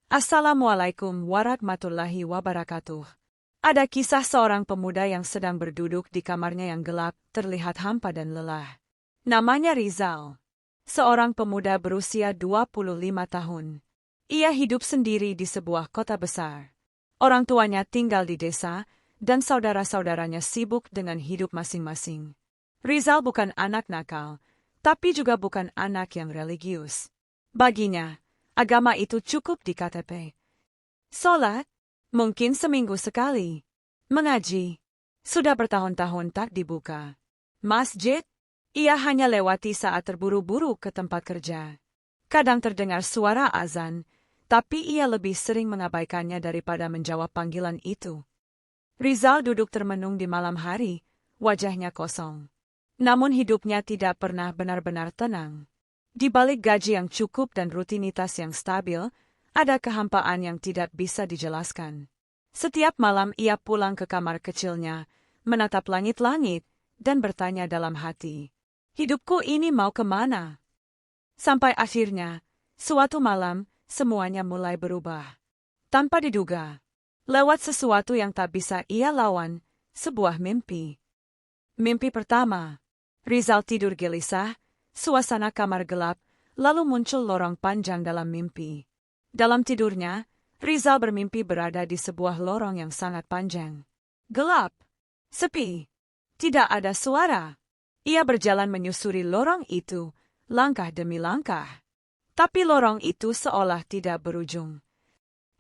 Assalamualaikum warahmatullahi wabarakatuh. Ada kisah seorang pemuda yang sedang berduduk di kamarnya yang gelap, terlihat hampa dan lelah. Namanya Rizal. Seorang pemuda berusia 25 tahun. Ia hidup sendiri di sebuah kota besar. Orang tuanya tinggal di desa, dan saudara-saudaranya sibuk dengan hidup masing-masing. Rizal bukan anak nakal, tapi juga bukan anak yang religius. Baginya, agama itu cukup di KTP. Sholat, mungkin seminggu sekali. Mengaji, sudah bertahun-tahun tak dibuka. Masjid, ia hanya lewati saat terburu-buru ke tempat kerja. Kadang terdengar suara azan, tapi ia lebih sering mengabaikannya daripada menjawab panggilan itu. Rizal duduk termenung di malam hari, wajahnya kosong. Namun hidupnya tidak pernah benar-benar tenang. Di balik gaji yang cukup dan rutinitas yang stabil, ada kehampaan yang tidak bisa dijelaskan. Setiap malam ia pulang ke kamar kecilnya, menatap langit-langit, dan bertanya dalam hati, hidupku ini mau kemana? Sampai akhirnya, suatu malam, semuanya mulai berubah. Tanpa diduga, lewat sesuatu yang tak bisa ia lawan, sebuah mimpi. Mimpi pertama, Rizal tidur gelisah, suasana kamar gelap, lalu muncul lorong panjang dalam mimpi. Dalam tidurnya, Rizal bermimpi berada di sebuah lorong yang sangat panjang. Gelap, sepi, tidak ada suara. Ia berjalan menyusuri lorong itu, langkah demi langkah. Tapi lorong itu seolah tidak berujung.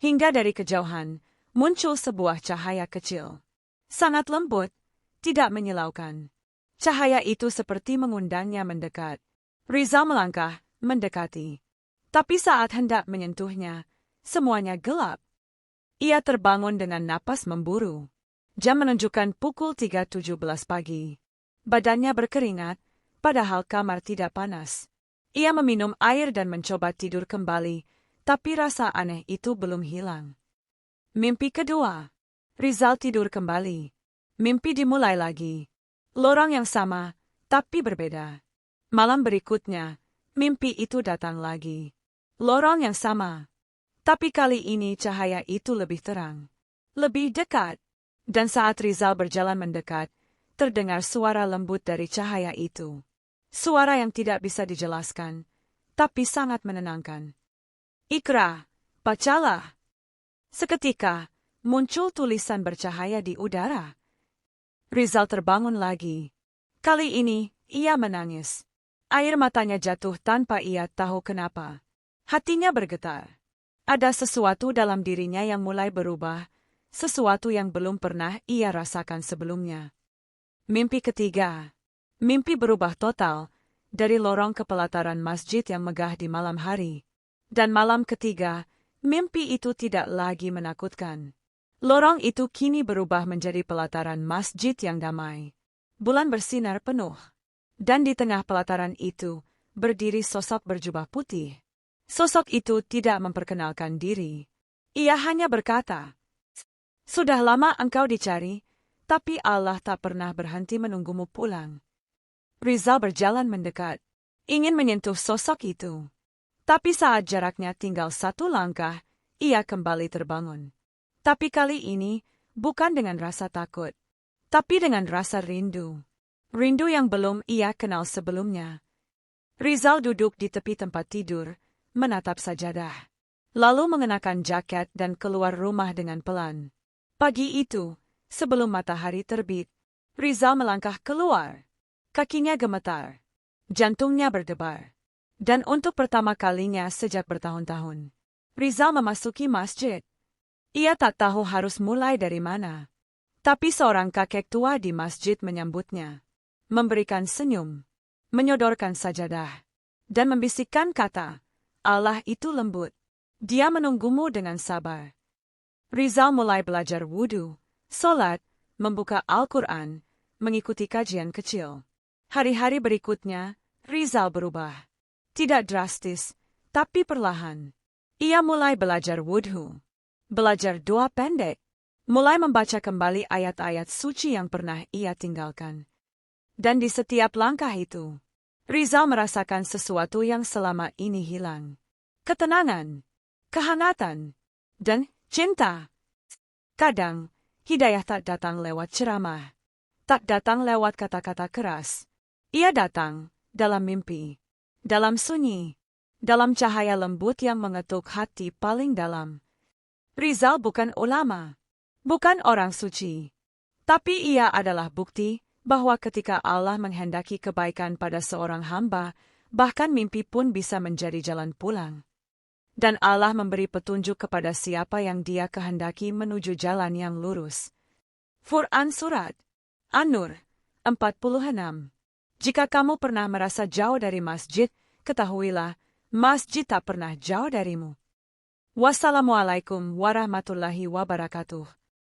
Hingga dari kejauhan, muncul sebuah cahaya kecil. Sangat lembut, tidak menyilaukan. Cahaya itu seperti mengundangnya mendekat. Rizal melangkah, mendekati. Tapi saat hendak menyentuhnya, semuanya gelap. Ia terbangun dengan napas memburu. Jam menunjukkan pukul 3.17 pagi. Badannya berkeringat, padahal kamar tidak panas. Ia meminum air dan mencoba tidur kembali, tapi rasa aneh itu belum hilang. Mimpi kedua. Rizal tidur kembali. Mimpi dimulai lagi. Lorong yang sama, tapi berbeda. Malam berikutnya, mimpi itu datang lagi. Lorong yang sama. Tapi kali ini cahaya itu lebih terang. Lebih dekat. Dan saat Rizal berjalan mendekat, terdengar suara lembut dari cahaya itu. Suara yang tidak bisa dijelaskan, tapi sangat menenangkan. Ikra, bacalah. Seketika, muncul tulisan bercahaya di udara. Rizal terbangun lagi. Kali ini, ia menangis. Air matanya jatuh tanpa ia tahu kenapa. Hatinya bergetar. Ada sesuatu dalam dirinya yang mulai berubah, sesuatu yang belum pernah ia rasakan sebelumnya. Mimpi ketiga. Mimpi berubah total, dari lorong ke pelataran masjid yang megah di malam hari. Dan malam ketiga, mimpi itu tidak lagi menakutkan. Lorong itu kini berubah menjadi pelataran masjid yang damai. Bulan bersinar penuh. Dan di tengah pelataran itu, berdiri sosok berjubah putih. Sosok itu tidak memperkenalkan diri. Ia hanya berkata, "Sudah lama engkau dicari, tapi Allah tak pernah berhenti menunggumu pulang." Rizal berjalan mendekat, ingin menyentuh sosok itu. Tapi saat jaraknya tinggal satu langkah, ia kembali terbangun. Tapi kali ini, bukan dengan rasa takut, tapi dengan rasa rindu. Rindu yang belum ia kenal sebelumnya. Rizal duduk di tepi tempat tidur, menatap sajadah. Lalu mengenakan jaket dan keluar rumah dengan pelan. Pagi itu, sebelum matahari terbit, Rizal melangkah keluar. Kakinya gemetar. Jantungnya berdebar. Dan untuk pertama kalinya sejak bertahun-tahun, Rizal memasuki masjid. Ia tak tahu harus mulai dari mana. Tapi seorang kakek tua di masjid menyambutnya. Memberikan senyum, menyodorkan sajadah, dan membisikkan kata, Allah itu lembut. Dia menunggumu dengan sabar. Rizal mulai belajar wudu, sholat, membuka Al-Quran, mengikuti kajian kecil. Hari-hari berikutnya, Rizal berubah. Tidak drastis, tapi perlahan. Ia mulai belajar wudhu, belajar doa pendek, mulai membaca kembali ayat-ayat suci yang pernah ia tinggalkan. Dan di setiap langkah itu, Rizal merasakan sesuatu yang selama ini hilang. Ketenangan, kehangatan, dan cinta. Kadang, hidayah tak datang lewat ceramah. Tak datang lewat kata-kata keras. Ia datang dalam mimpi, dalam sunyi, dalam cahaya lembut yang mengetuk hati paling dalam. Rizal bukan ulama, bukan orang suci. Tapi ia adalah bukti bahwa ketika Allah menghendaki kebaikan pada seorang hamba, bahkan mimpi pun bisa menjadi jalan pulang. Dan Allah memberi petunjuk kepada siapa yang Dia kehendaki menuju jalan yang lurus. Quran Surat An-Nur 46. Jika kamu pernah merasa jauh dari masjid, ketahuilah, masjid tak pernah jauh darimu. Wassalamualaikum warahmatullahi wabarakatuh.